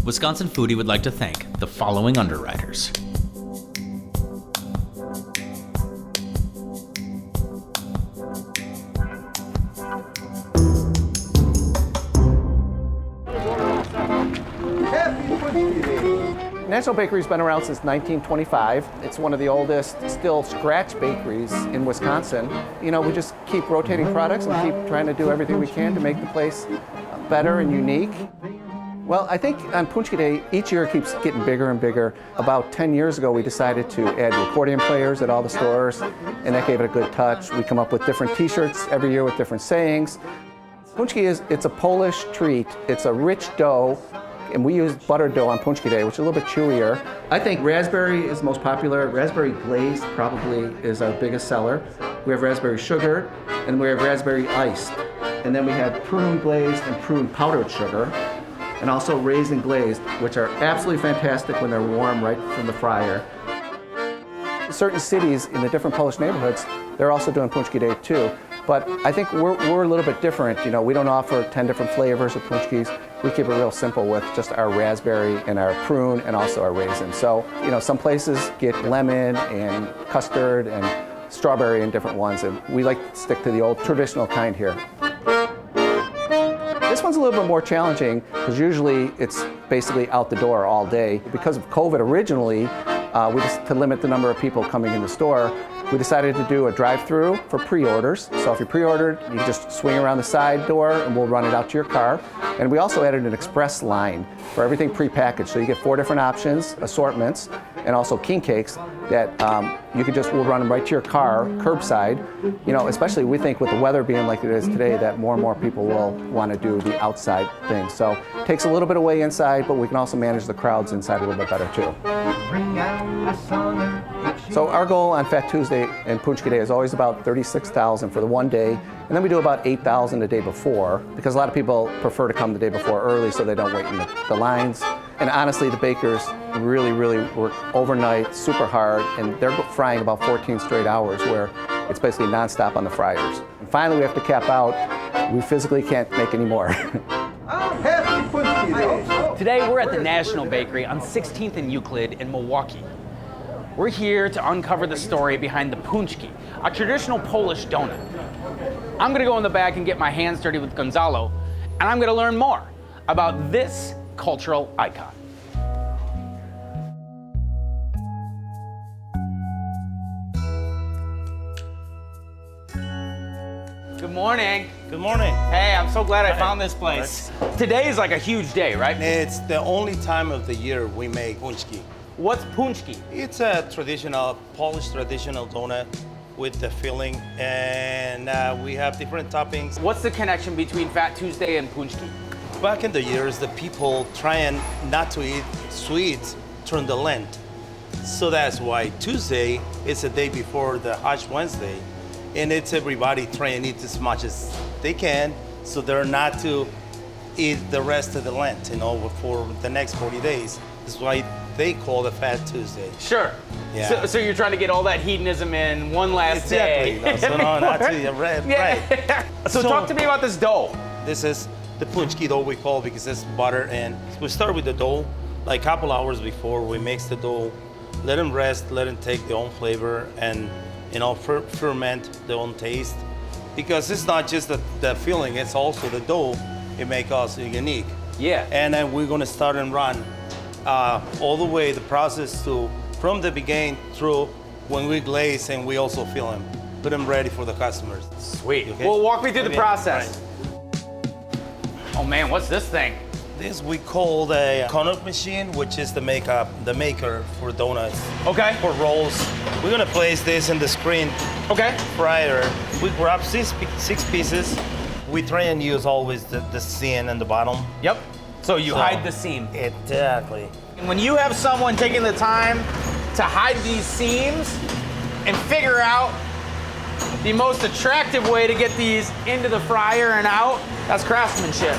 Wisconsin Foodie would like to thank the following underwriters. National Bakery's been around since 1925. It's one of the oldest still scratch bakeries in Wisconsin. You know, we just keep rotating products and keep trying to do everything we can to make the place better and unique. Well, I think on Punchki Day, each year it keeps getting bigger and bigger. About 10 years ago, we decided to add accordion players at all the stores, and that gave it a good touch. We come up with different t-shirts every year with different sayings. Punchki it's a Polish treat. It's a rich dough, and we use buttered dough on Punchki Day, which is a little bit chewier. I think raspberry is most popular. Raspberry glazed probably is our biggest seller. We have raspberry sugar, and we have raspberry iced. And then we have prune glazed and prune powdered sugar, and also raisin glazed, which are absolutely fantastic when they're warm right from the fryer. Certain cities in the different Polish neighborhoods, they're also doing Punchki Day too. But I think we're a little bit different. You know, we don't offer 10 different flavors of Punchkis. We keep it real simple with just our raspberry and our prune and also our raisin. So, you know, some places get lemon and custard and strawberry and different ones, and we like to stick to the old traditional kind here. This one's a little bit more challenging because usually it's basically out the door all day. Because of COVID originally, to limit the number of people coming in the store, we decided to do a drive-through for pre-orders. So if you pre-ordered, you just swing around the side door and we'll run it out to your car. And we also added an express line for everything pre-packaged. So you get 4 different options, assortments, and also king cakes that we'll run them right to your car, curbside. You know, especially we think with the weather being like it is today that more and more people will want to do the outside thing. So it takes a little bit away inside, but we can also manage the crowds inside a little bit better too. So our goal on Fat Tuesday and Punchki Day is always about 36,000 for the one day, and then we do about 8,000 the day before, because a lot of people prefer to come the day before early so they don't wait in the lines. And honestly, the bakers really, really work overnight, super hard, and they're frying about 14 straight hours where it's basically nonstop on the fryers. And finally, we have to cap out. We physically can't make any more. Today, we're at the National Bakery on 16th and Euclid in Milwaukee. We're here to uncover the story behind the Punchki, a traditional Polish donut. I'm gonna go in the back and get my hands dirty with Gonzalo, and I'm gonna learn more about this cultural icon. Good morning. Good morning. Hey, I'm so glad I found this place. Today is like a huge day, right? It's the only time of the year we make Punchki. What's Punchki? It's a traditional, Polish traditional donut with the filling, and we have different toppings. What's the connection between Fat Tuesday and Punchki? Back in the years, the people trying not to eat sweets during the Lent. So that's why Tuesday is the day before the Ash Wednesday, and it's everybody trying to eat as much as they can, so they're not to eat the rest of the Lent, you know, for the next 40 days. That's why they call it Fat Tuesday. Sure. Yeah. So you're trying to get all that hedonism in one last day. Exactly. So no, not to right. Yeah. So talk to me about this dough. This is the Punchki dough we call because it's butter, and we start with the dough like a couple hours before. We mix the dough, let them rest, let them take their own flavor, and you know ferment their own taste. Because it's not just the filling; it's also the dough. It makes us unique. Yeah. And then we're gonna start and run all the way the process to from the beginning through when we glaze and we also fill them, put them ready for the customers. Sweet. Okay? Well, walk me through the process. Right. Oh man, what's this thing? This we call the Connaught machine, which is the maker for donuts. Okay. For rolls. We're gonna place this in the screen. Okay. Fryer. We grab six pieces. We try and use always the seam and the bottom. Yep. So you hide the seam. Exactly. And when you have someone taking the time to hide these seams and figure out the most attractive way to get these into the fryer and out, that's craftsmanship.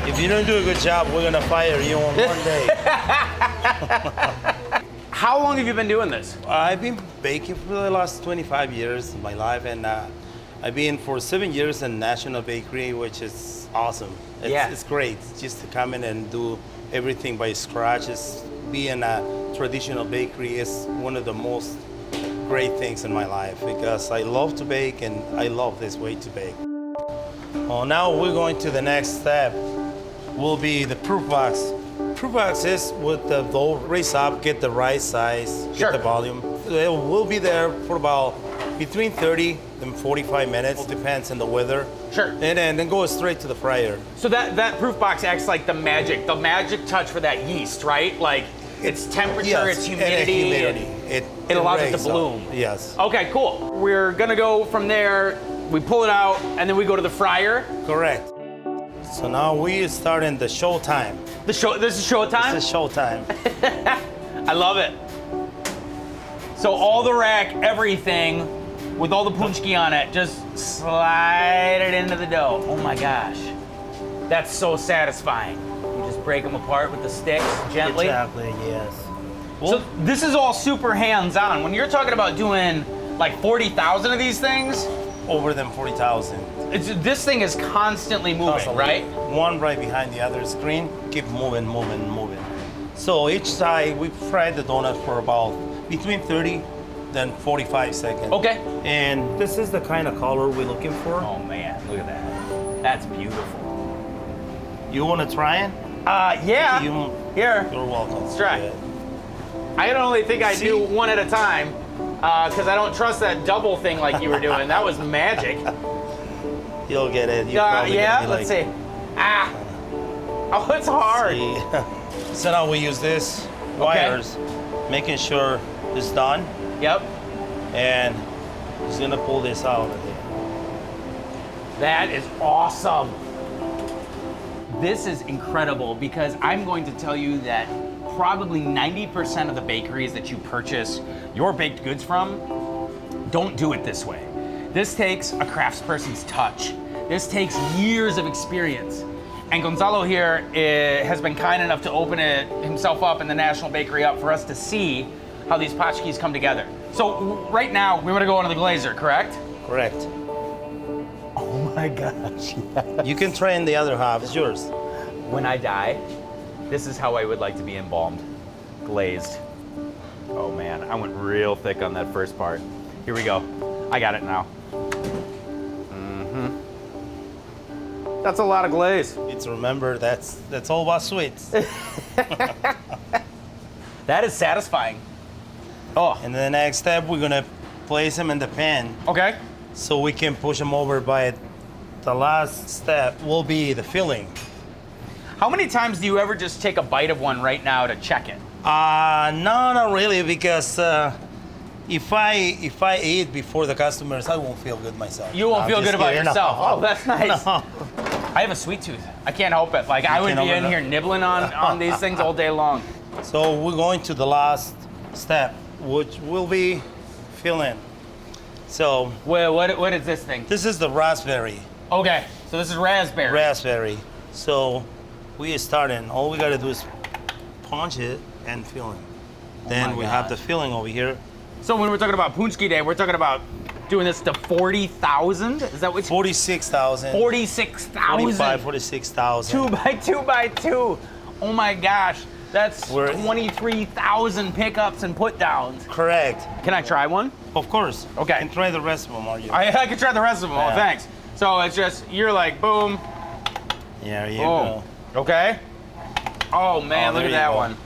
If you don't do a good job, we're gonna fire you on one day. How long have you been doing this? I've been baking for the last 25 years of my life, and I've been for 7 years in National Bakery, which is awesome. It's great just to come in and do everything by scratch. It's being a traditional bakery is one of the most great things in my life because I love to bake and I love this way to bake. Well, now we're going to the next step. Will be the proof box. Proof box is with the dough raise up, get the right size, Sure. get the volume. It will be there for about between 30 and 45 minutes. It depends on the weather. Sure. And then go straight to the fryer. So that proof box acts like the magic touch for that yeast, right? Like it's temperature, Yes, it's and humidity. It allows it to raise up. bloom. Yes. Okay, cool. We're gonna go from there, we pull it out, and then we go to the fryer. Correct. So now we start in the show time. This is show time? This is show time. I love it. So all the rack, everything, with all the punchki on it, just slide it into the dough. Oh my gosh. That's so satisfying. You just break them apart with the sticks gently. Exactly, yes. So this is all super hands-on. When you're talking about doing like 40,000 of these things, Over than 40,000. this thing is constantly moving, Constantly. right? One right behind the other screen. Keep moving, moving, moving. So each side, we fry the donut for about between 30 then 45 seconds. Okay. And this is the kind of color we're looking for. Oh man, look at that. That's beautiful. You want to try it? Yeah. Here. You're welcome. Let's try. Yeah. I can only think I See? do one at a time because I don't trust that double thing like you were doing. That was magic. You'll get it. You're probably Yeah, gonna be let's like, see. Ah. Oh, it's hard. See. So now we use this wires, making sure it's done, Yep. and he's gonna pull this out of here. That is awesome. This is incredible because I'm going to tell you that probably 90% of the bakeries that you purchase your baked goods from don't do it this way. This takes a craftsperson's touch. This takes years of experience. And Gonzalo here has been kind enough to open it himself up in the National Bakery up for us to see how these Paczkis come together. So right now, we want to go into the glazer, correct? Correct. Oh my gosh. You can try in the other half. It's yours. When I die, this is how I would like to be embalmed, glazed. Oh man, I went real thick on that first part. Here we go. I got it now. That's a lot of glaze. It's remember that's all about sweets. That is satisfying. Oh, And the next step, we're gonna place them in the pan okay. so we can push them over by it. The last step will be the filling. How many times do you ever just take a bite of one right now to check it? No, not really, because if I eat before the customers, I won't feel good myself. You won't No, feel I'm good just about kidding. yourself. No. Oh, that's nice. No. I have a sweet tooth. I can't help it. Like I would can't be in help it. here nibbling on these things all day long. So we're going to the last step, which will be filling. So Well, what is this thing? this is the raspberry. Okay, so this is raspberry. Raspberry. So we are starting. All we gotta do is punch it and fill it. Then my we have gosh. the filling over here. So when we're talking about Punchki Day, we're talking about doing this to 40,000? Is that what? 46,000. 46,000. 45, 46,000. 2 by 2 by 2. Oh my gosh, that's We're- 23,000 pickups and put downs. Correct. Can I try one? Of course. Okay. And try the rest of them, are you? I could try the rest of them. Oh, Yeah. thanks. So it's just you're like boom, There you boom. go. Okay. Oh man, Oh, look there at you that go. one.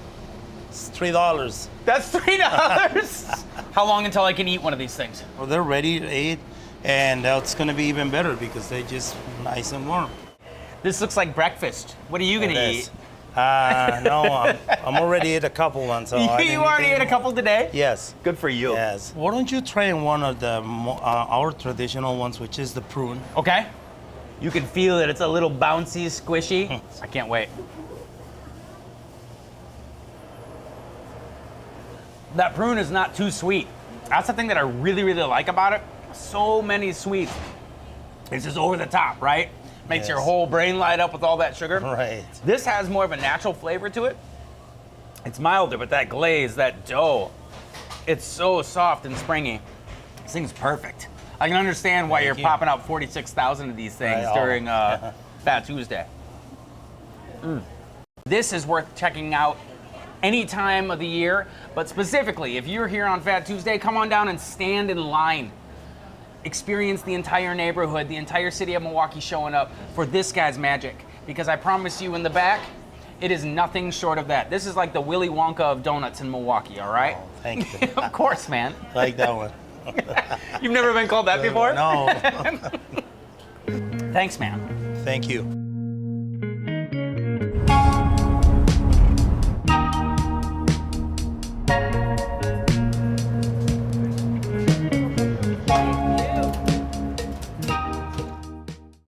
It's $3. That's $3. How long until I can eat one of these things? Well, they're ready to eat, and that's gonna be even better because they're just nice and warm. This looks like breakfast. What are you gonna It eat? is. No, I'm already ate a couple ones. So I You didn't already eat ate a couple today? Yes. Good for you. Yes. Why don't you try one of the our traditional ones, which is the prune? Okay. You can feel it. It's a little bouncy, squishy. I can't wait. That prune is not too sweet. That's the thing that I really, really like about it. So many sweets. It's just over the top, right? Makes your Yes. whole brain light up with all that sugar. Right. This has more of a natural flavor to it. It's milder, but that glaze, that dough, it's so soft and springy. This thing's perfect. I can understand why Thank you're you. popping out 46,000 of these things Right, during Fat Tuesday. This is worth checking out any time of the year, but specifically, if you're here on Fat Tuesday, come on down and stand in line. Experience the entire neighborhood, the entire city of Milwaukee showing up for this guy's magic. Because I promise you in the back, it is nothing short of that. This is like the Willy Wonka of donuts in Milwaukee, all right? Oh, thank you. Of course, man. Like that one. You've never been called that before? No. Thanks, man. Thank you.